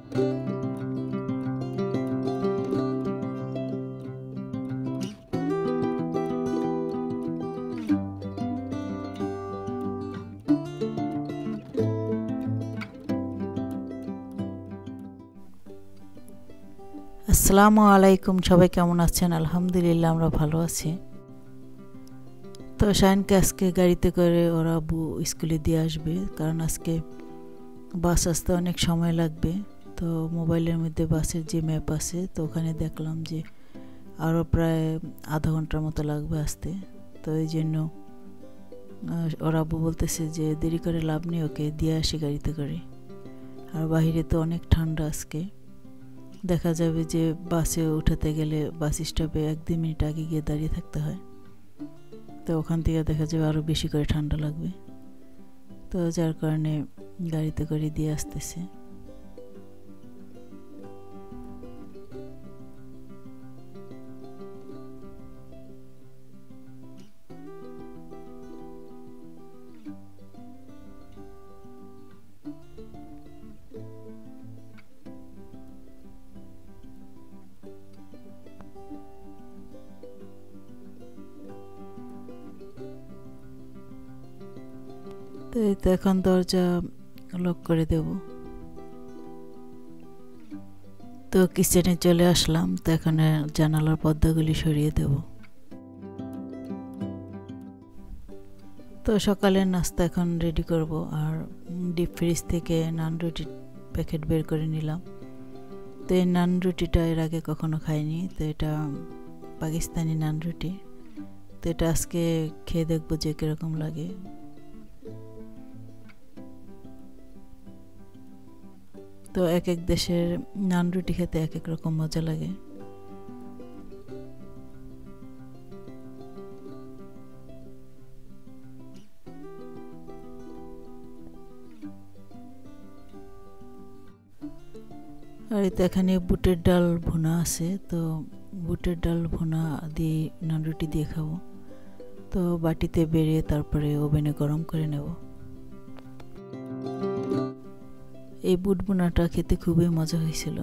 আসসালামু আলাইকুম, সবাই কেমন আছেন? আলহামদুলিল্লাহ আমরা ভালো আছি। তো শাইনকে আজকে গাড়িতে করে ওর আব্বু স্কুলে দিয়ে আসবে, কারণ আজকে বাস আসতে অনেক সময় লাগবে। তো মোবাইলের মধ্যে বাসের যে ম্যাপ আছে, তো ওখানে দেখলাম যে আরও প্রায় আধা ঘন্টার মতো লাগবে আসতে। তো এই জন্য ওর আব্বু বলতেছে যে দেরি করে লাভ নেই, ওকে দিয়ে আসি গাড়িতে করে। আর বাহিরে তো অনেক ঠান্ডা আজকে, দেখা যাবে যে বাসে উঠাতে গেলে বাস স্টপে 1-2 মিনিট আগে গিয়ে দাঁড়িয়ে থাকতে হয়। তো ওখান থেকে দেখা যাবে আরও বেশি করে ঠান্ডা লাগবে। তো যার কারণে গাড়িতে করে দিয়ে আসতেছে। তো এই তো এখন দরজা লক করে দেব। তো কিচেনে চলে আসলাম। তো এখন জানালার পর্দাগুলি সরিয়ে দেব। তো সকালের নাস্তা এখন রেডি করব। আর ডিপ ফ্রিজ থেকে নান রুটির প্যাকেট বের করে নিলাম। তো এই নান রুটিটা এর আগে কখনো খাইনি। তো এটা পাকিস্তানি নান রুটি। তো এটা আজকে খেয়ে দেখবো যে কীরকম লাগে। তো এক এক দেশের নান রুটি খেতে এক এক রকম মজা লাগে। আর এতে এখানে বুটের ডাল ভুনা আছে। তো বুটের ডাল ভুনা দিয়ে নান রুটি দিয়ে খাবো। তো বাটিতে বেড়ে তারপরে ওভেনে গরম করে নেব। এই বুট ভুনাটা খেতে খুবই মজা হয়েছিল।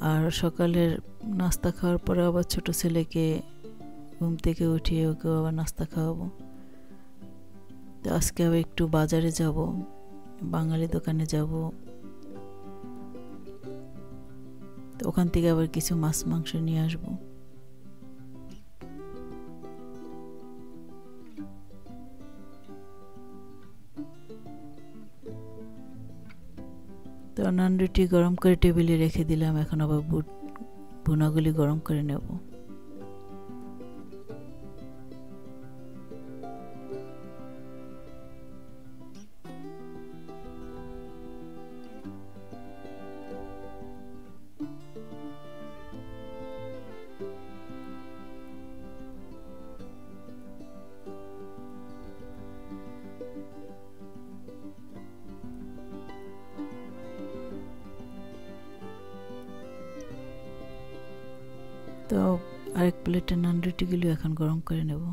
আর সকালের নাস্তা খাওয়ার পরে আবার ছোট ছেলেকে ঘুম থেকে উঠিয়ে ওকেও আবার নাস্তা খাওয়াবো। তো আজকে আবার একটু বাজারে যাব, বাঙালি দোকানে যাব। তো ওখান থেকে আবার কিছু মাছ মাংস নিয়ে আসবো। তো নান রুটি গরম করে টেবিলে রেখে দিলাম। এখন আবার বুট ভুনাগুলি গরম করে নেব। তো আরেক প্লেটে নান রুটিগুলো এখন গরম করে নেব।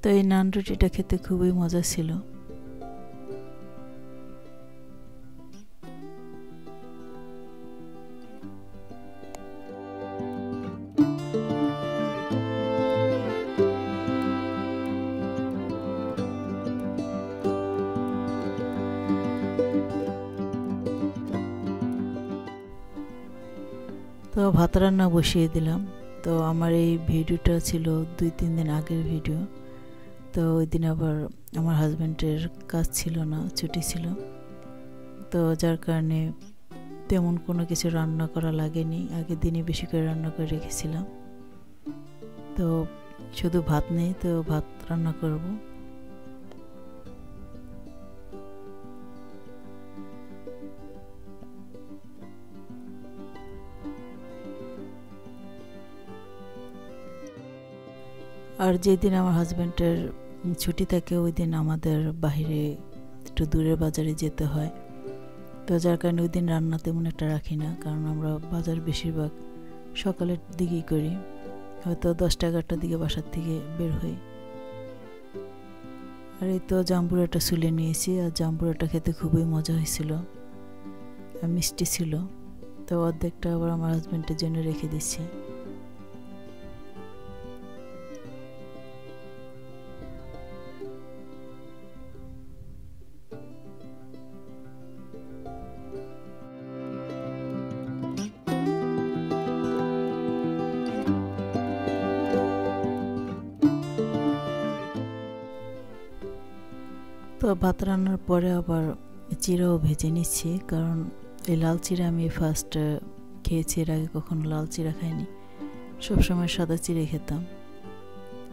তো এই নান রুটিটা খেতে খুবই মজা ছিল। তো ভাত রান্না বসিয়ে দিলাম। তো আমার এই ভিডিওটা ছিল 2-3 দিন আগের ভিডিও। তো ওই দিন আবার আমার হাজব্যান্ডের কাজ ছিল না, ছুটি ছিল। তো যার কারণে তেমন কোনো কিছু রান্না করা লাগেনি। আগের দিনই বেশি করে রান্না করে রেখেছিলাম। তো শুধু ভাত নেই, তো ভাত রান্না করব। আর যেদিন আমার হাজব্যান্ডের ছুটি থাকে ওই দিন আমাদের বাইরে একটু দূরের বাজারে যেতে হয়। তো যার কারণে ওই দিন রান্না তেমন একটা রাখি না, কারণ আমরা বাজার বেশিরভাগ সকালের দিকেই করি, হয়তো 10টা-11টার দিকে বাসার থেকে বের হই। আর এই তো জাম্বুরাটা ছুলে নিয়েছি, আর জাম্বুরাটা খেতে খুবই মজা হয়েছিল আর মিষ্টি ছিল। তো অর্ধেকটা আবার আমার হাজব্যান্ডের জন্য রেখে দিচ্ছি। তো ভাত রান্নার পরে আবার চিড়াও ভেজে নিচ্ছি, কারণ এই লাল চিড়া আমি ফার্স্ট খেয়েছি, এর আগে কখনো লাল চিড়া খাইনি, সবসময় সাদা চিড়ে খেতাম।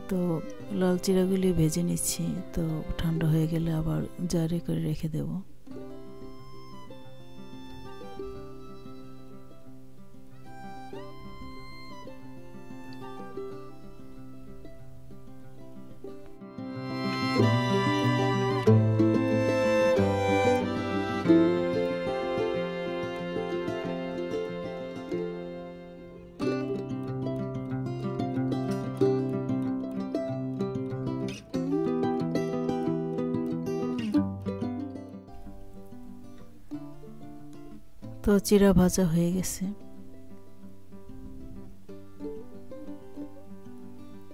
তো লাল চিড়াগুলি ভেজে নিচ্ছি, তো ঠান্ডা হয়ে গেলে আবার জারে করে রেখে দেব। তো চিড়া ভাজা হয়ে গেছে,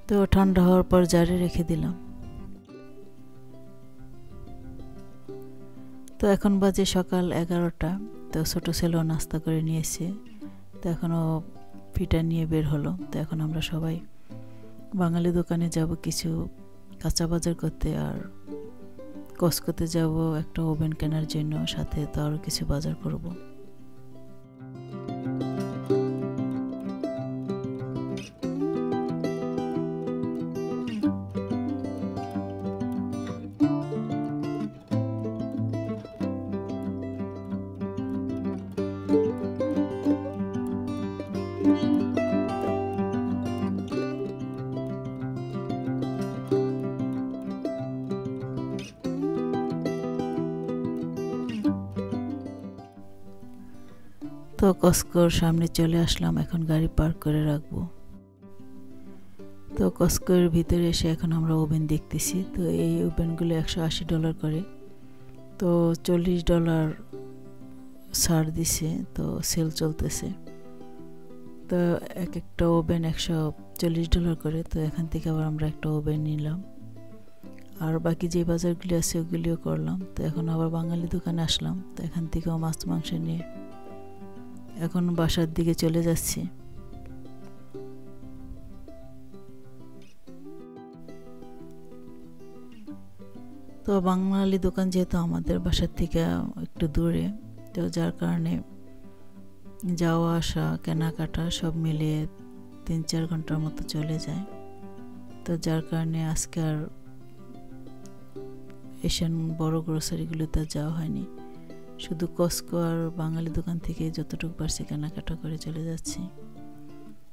তো ঠান্ডা হওয়ার পর জারে রেখে দিলাম। তো এখন বাজে সকাল 11টা। তো ছোটো ছেলেও নাস্তা করে নিয়েছে, তো এখনও পিঠা নিয়ে বের হলো। তো এখন আমরা সবাই বাঙালি দোকানে যাব কিছু কাঁচা বাজার করতে, আর কসকোতে যাব একটা ওভেন কেনার জন্য, সাথে তো আরও কিছু বাজার করব। তো কসকোর সামনে চলে আসলাম, এখন গাড়ি পার্ক করে রাখবো। তো কসকোর ভিতরে এসে এখন আমরা ওভেন দেখতেছি। তো এই ওভেনগুলো $180 করে, তো $40 ছাড় দিছে, তো সেল চলতেছে। তো এক একটা ওভেন $140 করে, তো এখান থেকে আবার আমরা একটা ওভেন নিলাম। আর বাকি যে বাজারগুলি আছে ওগুলিও করলাম। তো এখন আবার বাঙালি দোকানে আসলাম, তো এখান থেকেও মাছ মাংস নিয়ে এখন বাসার দিকে চলে যাচ্ছি। তো বাঙালি দোকান যেহেতু আমাদের বাসার থেকে একটু দূরে, তো যার কারণে যাওয়া আসা কেনাকাটা সব মিলিয়ে 3-4 ঘন্টার মতো চলে যায়। তো যার কারণে আজকে আর এশিয়ান বড় গ্রোসারিগুলোতে যাওয়া হয়নি, শুধু কসকো আর বাঙালি দোকান থেকে যতটুকু পারছি কেনাকাটা করে চলে যাচ্ছি।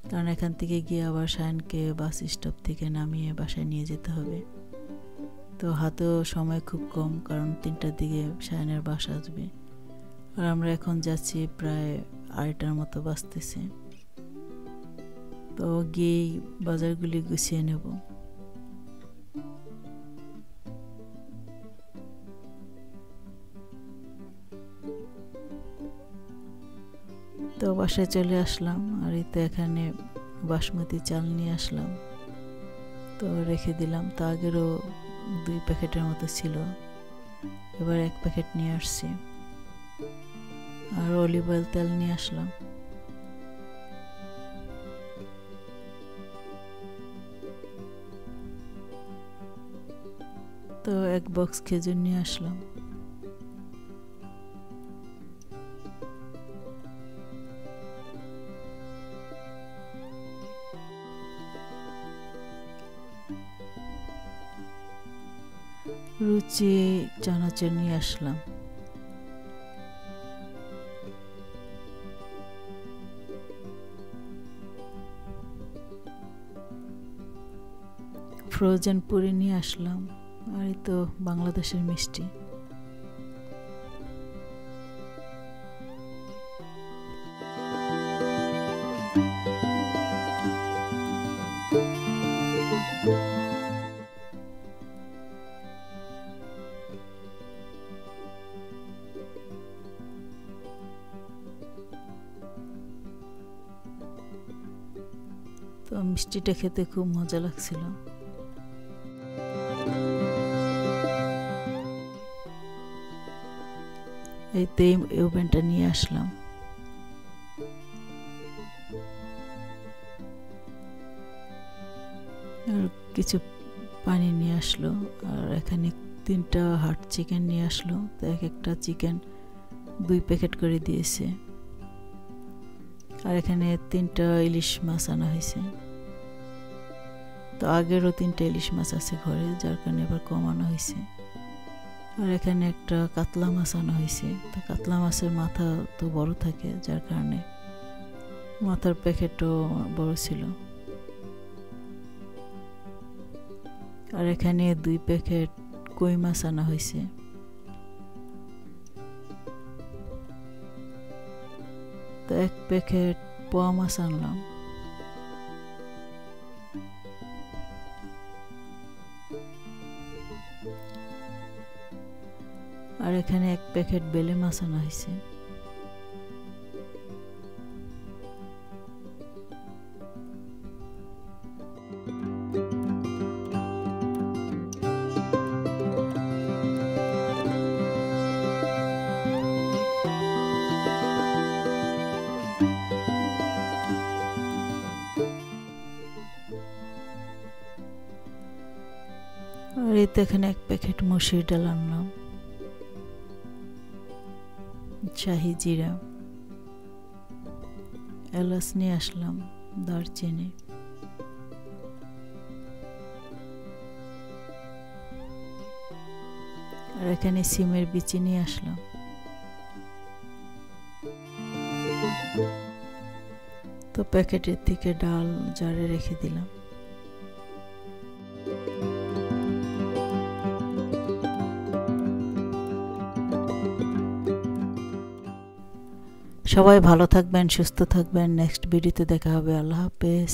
কারণ এখান থেকে গিয়ে আবার শায়নকে বাস স্টপ থেকে নামিয়ে বাসায় নিয়ে যেতে হবে। তো হাতেও সময় খুব কম, কারণ 3টার দিকে শায়নের বাস আসবে, আর আমরা এখন যাচ্ছি প্রায় 2:30টার মতো বাজতেছে। তো গিয়েই বাজারগুলি গুছিয়ে নেব। তো বাসায় চলে আসলাম, আর এই তো এখানে বাসমতি চাল নিয়ে আসলাম, তো রেখে দিলাম। তো আগেরও 2 প্যাকেটের মতো ছিল, এবার 1 প্যাকেট নিয়ে আসছি। আর অলিভ অয়েল তেল নিয়ে আসলাম। তো 1 বক্স খেজুর নিয়ে আসলাম। রুচি চানাচুর নিয়ে আসলাম। ফ্রোজেন পুরি নিয়ে আসলাম, আর এই তো বাংলাদেশের মিষ্টি। তো মিষ্টিটা খেতে খুব মজা লাগছিল। এই তো এই ওভেনটা নিয়ে আসলাম। আর কিছু পানি নিয়ে আসলো, আর এখানে 3টা হাট চিকেন নিয়ে আসলো। তো এক একটা চিকেন 2 প্যাকেট করে দিয়েছে। আর এখানে 3টা ইলিশ মাছ আনা হয়েছে। তো আগেরও 3টা ইলিশ মাছ আছে ঘরে, যার কারণে এবার কম আনা হয়েছে। আর এখানে একটা কাতলা মাছ আনা হয়েছে। তো কাতলা মাছের মাথা তো বড় থাকে, যার কারণে মাথার প্যাকেটও বড় ছিল। আর এখানে 2 প্যাকেট কই মাছ আনা হয়েছে। তো 1 প্যাকেট পোয়া মাছ আনলাম। আর এখানে 1 প্যাকেট বেলে মাছ আনা হয়েছে। আর এই তো এখানে 1 প্যাকেট মসুর ডাল আনলাম, শাহি জিরা, এলাচ নিয়ে আসলাম, দারচিনি। আর এখানে সিমের বিচি নিয়ে আসলাম। তো প্যাকেটের থেকে ডাল জারে রেখে দিলাম। সবাই ভালো থাকবেন, সুস্থ থাকবেন। নেক্সট ভিডিওতে দেখা হবে। আল্লাহ হাফেজ।